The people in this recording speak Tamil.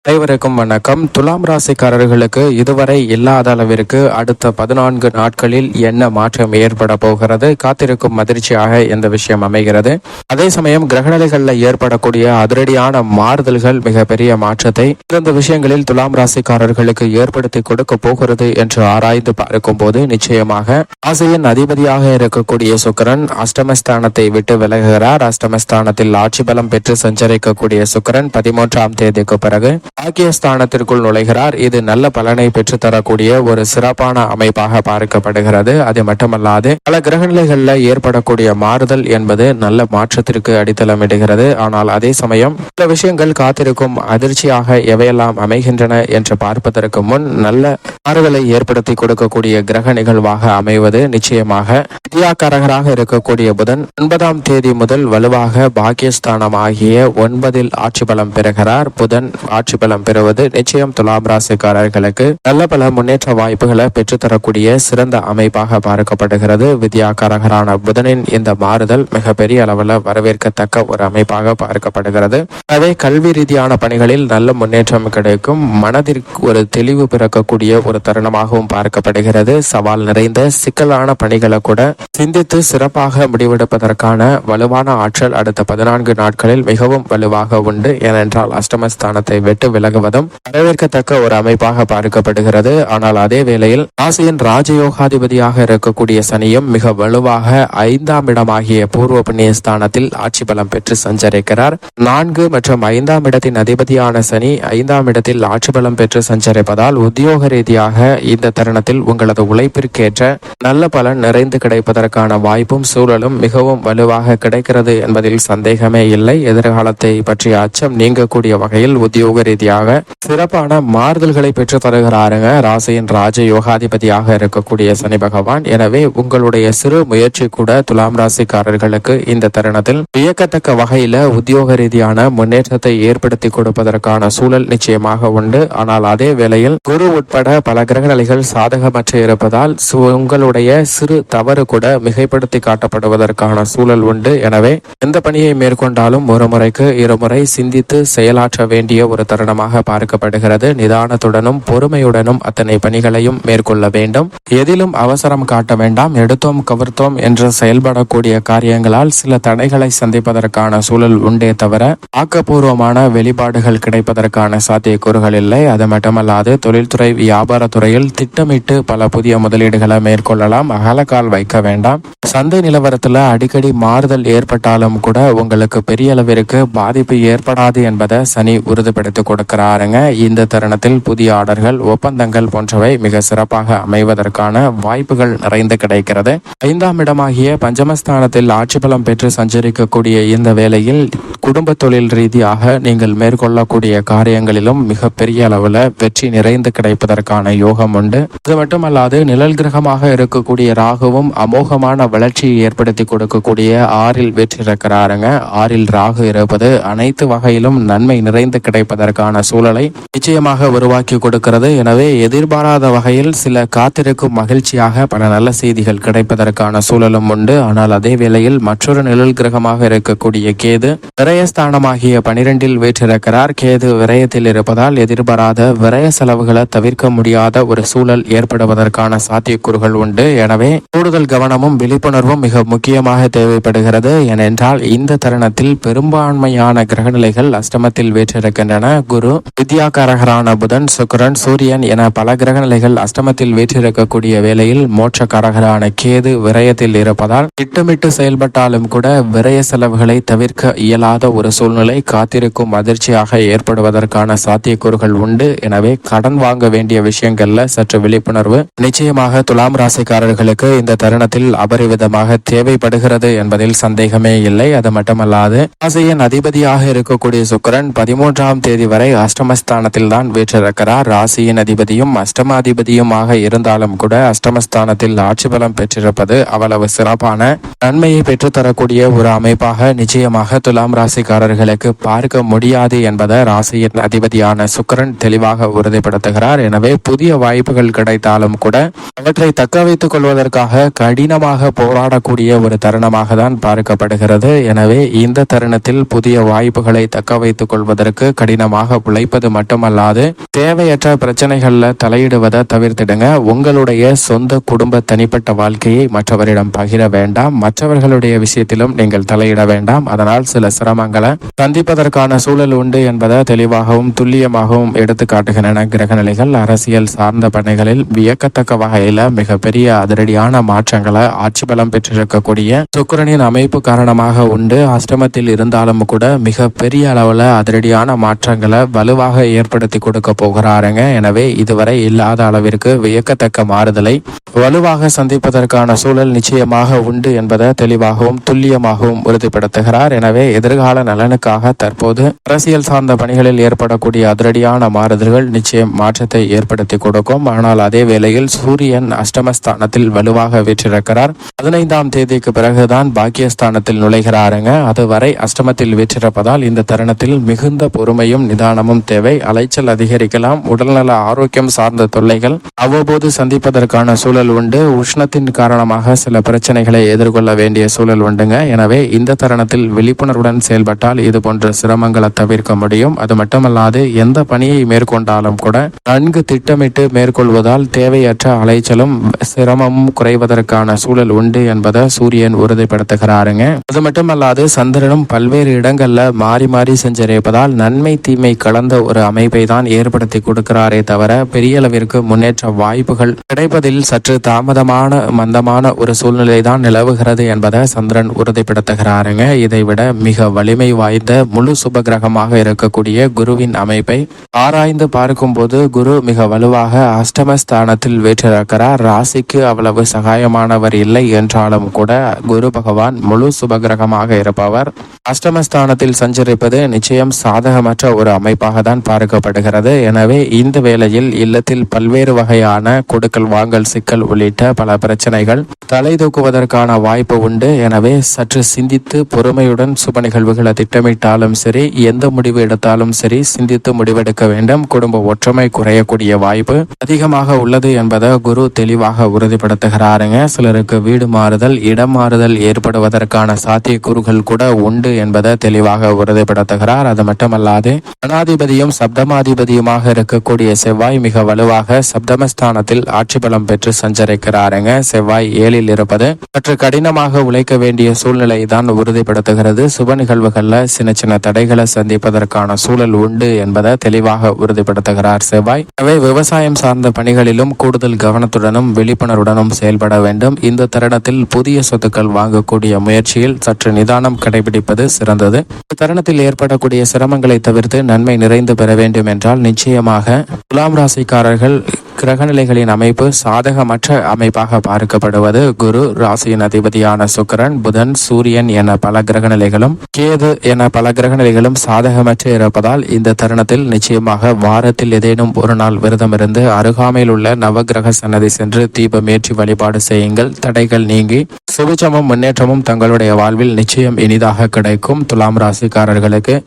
அனைவருக்கும் வணக்கம். துலாம் ராசிக்காரர்களுக்கு இதுவரை இல்லாத அளவிற்கு அடுத்த 14 நாட்களில் என்ன மாற்றம் ஏற்பட போகிறது, காத்திருக்கும் அதிர்ச்சியாக இந்த விஷயம் அமைகிறது. அதே சமயம் கிரகநிலைகளில் ஏற்படக்கூடிய அதிரடியான மாறுதல்கள் மிகப்பெரிய மாற்றத்தை இந்த விஷயங்களில் துலாம் ராசிக்காரர்களுக்கு ஏற்படுத்தி கொடுக்க போகிறது என்று ஆராய்ந்து பார்க்கும் போது நிச்சயமாக ராசியின் அதிபதியாக இருக்கக்கூடிய சுக்கிரன் அஷ்டமஸ்தானத்தை விட்டு விலகுகிறார். அஷ்டமஸ்தானத்தில் ஆட்சி பலம் பெற்று சஞ்சரிக்கக்கூடிய சுக்கிரன் 13ஆம் தேதிக்கு பிறகு பாக்கியஸ்தானத்திற்குள் நுழைகிறார். இது நல்ல பலனை பெற்று தரக்கூடிய ஒரு சிறப்பான அமைப்பாக பார்க்கப்படுகிறது. அது மட்டுமல்லாது பல கிரகநிலைகளில் ஏற்படக்கூடிய மாறுதல் என்பது நல்ல மாற்றத்திற்கு அடித்தளமிடுகிறது. ஆனால் அதே சமயம் சில விஷயங்கள் காத்திருக்கும் அதிர்ச்சியாக எவையெல்லாம் அமைகின்றன என்று பார்ப்பதற்கு முன் நல்ல மாறுதலை ஏற்படுத்தி கொடுக்கக்கூடிய கிரக நிகழ்வாக அமைவது நிச்சயமாக வித்யாகாரகராக இருக்கக்கூடிய புதன் 9ஆம் தேதி முதல் வலுவாக பாக்கியஸ்தானம் ஆகிய 9இல் ஆட்சி பலம் பெறுகிறார். புதன் ஆட்சி பலம் பெறுவது நிச்சயம் துலாம் ராசிக்காரர்களுக்கு நல்ல பல முன்னேற்ற வாய்ப்புகளை பெற்றுத்தரக்கூடிய சிறந்த அமைப்பாக பார்க்கப்படுகிறது. வித்யாகாரகரான புதனின் இந்த மாறுதல் மிகப்பெரிய அளவில் வரவேற்கத்தக்க ஒரு அமைப்பாக பார்க்கப்படுகிறது. அதே கல்வி ரீதியான பணிகளில் நல்ல முன்னேற்றம் கிடைக்கும். மனதிற்கு ஒரு தெளிவு பிறக்கக்கூடிய ஒரு தருணமாகவும் பார்க்கப்படுகிறது. சவால் நிறைந்த சிக்கலான பணிகளை கூட சிந்தித்து சிறப்பாக முடிவெடுப்பதற்கான வலுவான ஆற்றல் அடுத்த 14 நாட்களில் மிகவும் வலுவாக உண்டு. ஏனென்றால் அஷ்டமஸ்தானத்தை விட்டு விலகுவதும் வரவேற்கத்தக்க ஒரு அமைப்பாக பார்க்கப்படுகிறது. ஆனால் அதே வேளையில் ராசியின் ராஜயோகாதிபதியாக இருக்கக்கூடிய சனியும் மிக வலுவாக 5ஆம் இடமாகிய பூர்வ புண்ணிய ஸ்தானத்தில் ஆட்சி பலம் பெற்று சஞ்சரிக்கிறார். 4 மற்றும் 5ஆம் இடத்தின் அதிபதியான சனி 5ஆம் இடத்தில் ஆட்சி பலம் பெற்று சஞ்சரிப்பதால் உத்தியோக ரீதியாக இந்த தருணத்தில் உங்களது உழைப்பிற்கேற்ற நல்ல பலன் நிறைந்து கிடைப்பதற்கான வாய்ப்பும் சூழலும் மிகவும் வலுவாக கிடைக்கிறது என்பதில் சந்தேகமே இல்லை. எதிர்காலத்தை பற்றிய அச்சம் நீங்கக்கூடிய வகையில் உத்தியோக ரீதியாக சிறப்பான மாறுதல்களை பெற்று தருகிறாருங்க ராசியின் ராஜ யோகாதிபதியாக இருக்கக்கூடிய சனி பகவான். எனவே உங்களுடைய சிறு முயற்சி கூட துலாம் ராசிக்காரர்களுக்கு இந்த தருணத்தில் வியக்கத்தக்க வகையில உத்தியோக ரீதியான முன்னேற்றத்தை ஏற்படுத்தி கொடுப்பதற்கான சூழல் நிச்சயமாக உண்டு. ஆனால் அதே வேளையில் குரு உட்பட பல கிரகநிலைகள் சாதகமற்று இருப்பதால் உங்களுடைய சிறு தவறு கூட மிகைப்படுத்தி காட்டப்படுவதற்கான சூழல் உண்டு. எனவே எந்த பணியை மேற்கொண்டாலும் ஒரு முறைக்கு இருமுறை சிந்தித்து செயலாற்ற வேண்டிய ஒரு தருணமாக பார்க்கப்படுகிறது. நிதானத்துடனும் பொறுமையுடனும் அத்தனை பணிகளையும் மேற்கொள்ள வேண்டும். எதிலும் அவசரம் காட்ட வேண்டாம். எடுத்தோம் கவர்த்தோம் என்று செயல்படக்கூடிய காரியங்களால் சில தடைகளை சந்திப்பதற்கான சூழல் உண்டே தவிர ஆக்கப்பூர்வமான வெளிப்பாடுகள் கிடைப்பதற்கான சாத்தியக்கூறுகள் இல்லை. அது மட்டுமல்லாது தொழில்துறை வியாபாரத்துறையில் திட்டமிட்டு பல புதிய முதலீடுகளை மேற்கொள்ளலாம். அகலக்கால் வைக்க வேண்டாம். சந்தை நிலவரத்தில் அடிக்கடி மாறுதல் ஏற்பட்டாலும் கூட உங்களுக்கு பெரிய அளவிற்கு பாதிப்பு ஏற்படாது என்பதை சனி உறுதிப்படுத்தி கொடுக்கிறாருங்க. இந்த தருணத்தில் புதிய ஆர்டர்கள், ஒப்பந்தங்கள் போன்றவை மிக சிறப்பாக அமைவதற்கான வாய்ப்புகள் நிறைந்து கிடைக்கிறது. 5ஆம் இடமாகிய பஞ்சமஸ்தானத்தில் ஆட்சி பலம் பெற்று சஞ்சரிக்கக்கூடிய இந்த வேளையில் குடும்ப தொழில் ரீதியாக நீங்கள் மேற்கொள்ளக்கூடிய காரியங்களிலும் மிக பெரிய அளவில் வெற்றி நிறைந்து கிடைப்பதற்கான யோகம் உண்டு. இது மட்டுமல்லாது நிழல் கிரகமாக இருக்கக்கூடிய ராகுவும் அமோகமான வளர்ச்சியை ஏற்படுத்தி கொடுக்கக்கூடிய 6இல் வெற்றி இருக்கிறாருங்க. 6இல் ராகு இருப்பது அனைத்து வகையிலும் நன்மை நிறைந்து கிடைப்பதற்கான சூழலை நிச்சயமாக உருவாக்கி கொடுக்கிறது. எனவே எதிர்பாராத வகையில் சில காத்திருக்கும் மகிழ்ச்சியாக பல நல்ல செய்திகள் கிடைப்பதற்கான சூழலும் உண்டு. ஆனால் அதே வேளையில் மற்றொரு நிழல் கிரகமாக இருக்கக்கூடிய கேது விரயஸ்தானமாகிய 12இல் வீற்றிருக்கிறார். கேது விரயத்தில் இருப்பதால் எதிர்பாராத விரய செலவுகளை தவிர்க்க முடியாத ஒரு சூழல் ஏற்படுவதற்கான சாத்தியக்கூறுகள் உண்டு. எனவே கூடுதல் கவனமும் விழிப்புணர்வும் மிக முக்கியமாக தேவைப்படுகிறது. ஏனென்றால் இந்த தருணத்தில் பெரும்பான்மையான கிரகநிலைகள் அஷ்டமத்தில் வீற்றிருக்கின்றன. குரு, வித்யாகாரகரான புதன், சுக்கிரன், சூரியன் என பல கிரகநிலைகள் அஷ்டமத்தில் வீற்றிருக்கக்கூடிய வேளையில் மோட்சக்காரகரான கேது விரயத்தில் இருப்பதால் திட்டமிட்டு செயல்பட்டாலும் கூட விரய செலவுகளை தவிர்க்க இயலாத ஒரு சூழ்நிலை காத்திருக்கும் அதிர்ச்சியாக ஏற்படுவதற்கான சாத்தியக்கூறுகள் உண்டு. எனவே கடன் வாங்க வேண்டிய விஷயங்கள்ல சற்று விழிப்புணர்வு நிச்சயமாக துலாம் ராசிக்காரர்களுக்கு இந்த தருணத்தில் அபரிவிதமாக தேவைப்படுகிறது என்பதில் சந்தேகமே இல்லை. அது மட்டுமல்லாது ராசியின் அதிபதியாக இருக்கக்கூடிய சுக்கிரன் 13ஆம் தேதி வரை அஷ்டமஸ்தானத்தில் தான் வீற்றிருக்கிறார். ராசியின் அதிபதியும் அஷ்டமாதிபதியுமாக இருந்தாலும் கூட அஷ்டமஸ்தானத்தில் ஆட்சி பலம் பெற்றிருப்பது அவ்வளவு சிறப்பான நன்மையை பெற்றுத்தரக்கூடிய ஒரு அமைப்பாக நிச்சயமாக துலாம் ராசிக்காரர்களுக்கு பார்க்க முடியாது என்பதை ராசியின் அதிபதியான சுக்கிரன் தெளிவாக உறுதிப்படுத்துகிறார். எனவே புதிய வாய்ப்புகள் கிடைத்தாலும் கூட அவற்றை தக்க வைத்துக் கொள்வதற்காக கடினமாக போராடக்கூடிய ஒரு தருணமாக தான் பார்க்கப்படுகிறது. எனவே இந்த தருணத்தில் புதிய வாய்ப்புகளை தக்க வைத்துக் கொள்வதற்கு கடினமாக உழைப்பது மட்டுமல்லாது தேவையற்ற பிரச்சனைகள்ல தலையிடுவதை தவிர்த்திடுங்க. உங்களுடைய சொந்த குடும்ப தனிப்பட்ட வாழ்க்கையை மற்றவரிடம் பகிர வேண்டாம். மற்றவர்களுடைய விஷயத்திலும் நீங்கள் தலையிட வேண்டாம். அதனால் சில சிரமங்களை சந்திப்பதற்கான சூழல் உண்டு என்பதை தெளிவாகவும் துல்லியமாகவும் எடுத்து காட்டுகின்றன கிரகநிலைகள். அரசியல் சார்ந்த பணிகளில் வியக்கத்தக்க வகையில மிகப்பெரிய அதிரடியான மாற்றங்களை ஆட்சி பலம் பெற்றிருக்கக்கூடிய சுக்கிரனின் அமைப்பு காரணமாக உண்டு. அஷ்டமத்தில் இருந்தாலும் கூட மிக பெரிய அளவுல அதிரடியான மாற்றங்களை வலுவாக ஏற்படுத்தி கொடுக்க போகிறாருங்க. எனவே இதுவரை இல்லாத அளவிற்கு வியக்கத்தக்க மாறுதலை வலுவாக சந்திப்பதற்கான சூழல் நிச்சயமாக உண்டு என்பதை தெளிவாகவும் துல்லியமாகவும் உறுதிப்படுத்துகிறார். எனவே எதிர்கால நலனுக்காக தற்போது அரசியல் சார்ந்த பணிகளில் ஏற்படக்கூடிய அதிரடியான மாறுதல்கள் நிச்சயம் மாற்றத்தை ஏற்படுத்தி கொடுக்கும். ஆனால் அதே வேளையில் சூரியன் அஷ்டமஸ்தானத்தில் வலுவாக வீற்றிருக்கிறார். 15ஆம் தேதிக்கு பிறகுதான் பாக்கியஸ்தானத்தில் நுழைகிறாருங்க. அதுவரை அஷ்டமத்தில் வீற்றிருப்பதால் இந்த தருணத்தில் மிகுந்த பொறுமையும் நிதானமும் தேவை. அலைச்சல் அதிகரிக்கலாம். உடல்நல ஆரோக்கியம் சார்ந்த தொல்லைகள் அவ்வப்போது சந்திப்பதற்கான சூழல் உண்டு. உஷ்ணத்தின் காரணமாக சில பிரச்சனைகளை எதிர்கொள்ள வேண்டிய சூழல் உண்டுங்க. எனவே இந்த தருணத்தில் விழிப்புணர்வுடன் செயல்பட்டால் இது போன்ற சிரமங்களை தவிர்க்க முடியும். அது மட்டுமல்லாது எந்த பணியை மேற்கொண்டாலும் கூட நன்கு திட்டமிட்டு மேற்கொள்வதால் தேவையற்ற அலைச்சலும் சிரமமும் குறைவதற்கான சூழல் உண்டு என்பதை சூரியன் உறுதிப்படுத்துகிறாருங்க. அது மட்டுமல்லாது சந்திரனும் பல்வேறு இடங்கள்ல மாறி மாறி செஞ்சரிப்பதால் நன்மை தீமை கலந்த ஒரு அமைப்பை தான் ஏற்படுத்தி கொடுக்கிறாரே தவிர பெரிய அளவிற்கு முன்னேற்ற வாய்ப்புகள் கிடைப்பதில் சற்று தாமதமான மந்தமான ஒரு சூழ்நிலை தான் நிலவுகிறது என்பதை சந்திரன் உறுதிப்படுத்துகிறாருங்க. இதைவிட மிக வலிமை வாய்ந்த முழு சுப கிரகமாக இருக்கக்கூடிய குருவின் அமைப்பை ஆராய்ந்து பார்க்கும் போது குரு மிக வலுவாக அஷ்டமஸ்தானத்தில் வீற்றிருக்கிறார். ராசிக்கு அவ்வளவு சகாயமானவர் இல்லை என்றாலும் கூட குரு பகவான் முழு சுபகிரகமாக இருப்பவர். அஷ்டமஸ்தானத்தில் சஞ்சரிப்பது நிச்சயம் சாதகமற்ற ஒரு அமைப்பாக தான் பார்க்கப்படுகிறது. எனவே இந்த வேளையில் இல்லத்தில் பல்வேறு வகையான கொடுக்கல் வாங்கல் சிக்கல் உள்ளிட்ட பல பிரச்சனைகள் தலை தூக்குவதற்கான வாய்ப்பு உண்டு. எனவே சற்று சிந்தித்து பொறுமையுடன் சுப நிகழ்வுகளை திட்டமிட்டாலும் சரி, எந்த முடிவு எடுத்தாலும் சரி சிந்தித்து முடிவெடுக்க வேண்டும். குடும்ப ஒற்றுமை குறையக்கூடிய வாய்ப்பு அதிகமாக உள்ளது என்பதை குரு தெளிவாக உறுதிப்படுத்துகிறாருங்க. சிலருக்கு வீடு மாறுதல், இடம் மாறுதல் ஏற்படுவதற்கான சாத்தியக்கூறுகள் கூட உண்டு என்பதை தெளிவாக உறுதிப்படுத்துகிறார். அது மட்டுமல்லாது அனாதிபதியும் சப்தமாதிபதியுமாக இருக்கக்கூடிய செவ்வாய் மிக வலுவாக சப்தமஸ்தானத்தில் ஆட்சி பலம் பெற்று சஞ்சரிக்கிறாருங்க. செவ்வாய் 7ல் இருப்பது சற்று கடினமாக உழைக்க வேண்டிய சூழ்நிலை தான் உறுதிப்படுத்துகிறது. சுப நிகழ்வுகள்ல சின்ன சின்ன தடைகளை சந்திப்பதற்கான சூழல் உண்டு என்பதை தெளிவாக உறுதிப்படுத்துகிறார் செவ்வாய். எனவே விவசாயம் சார்ந்த பணிகளிலும் கூடுதல் கவனத்துடனும் விழிப்புணர்வுடனும் செயல்பட வேண்டும். இந்த தருணத்தில் புதிய சொத்துக்கள் வாங்கக்கூடிய முயற்சியில் சற்று நிதானம் கடைபிடிப்பது சிறந்தது. இந்த தருணத்தில் ஏற்படக்கூடிய சிரமங்களை தவிர்த்து நன்மை நிறைந்து பெற வேண்டும் என்றால் நிச்சயமாக துலாம் ராசிக்காரர்கள் கிரகநிலைகளின் அமைப்பு சாதகமற்ற அமைப்பாக பார்க்கப்படுவது குரு, ராசியின் அதிபதியான சுக்கிரன், புதன், சூரியன் என பல கிரகநிலைகளும் கேது என பல கிரகநிலைகளும் சாதகமற்று இருப்பதால் இந்த தருணத்தில் நிச்சயமாக வாரத்தில் ஏதேனும் ஒரு நாள் விரதம் இருந்து அருகாமையில் உள்ள நவகிரக சன்னதி சென்று தீபமேற்றி வழிபாடு செய்யுங்கள். தடைகள் நீங்கி சுபிட்சமும் முன்னேற்றமும் தங்களுடைய வாழ்வில் நிச்சயம் இனிதாக கிடைக்கும். துலாம் ராசிக்காரர்களுக்கு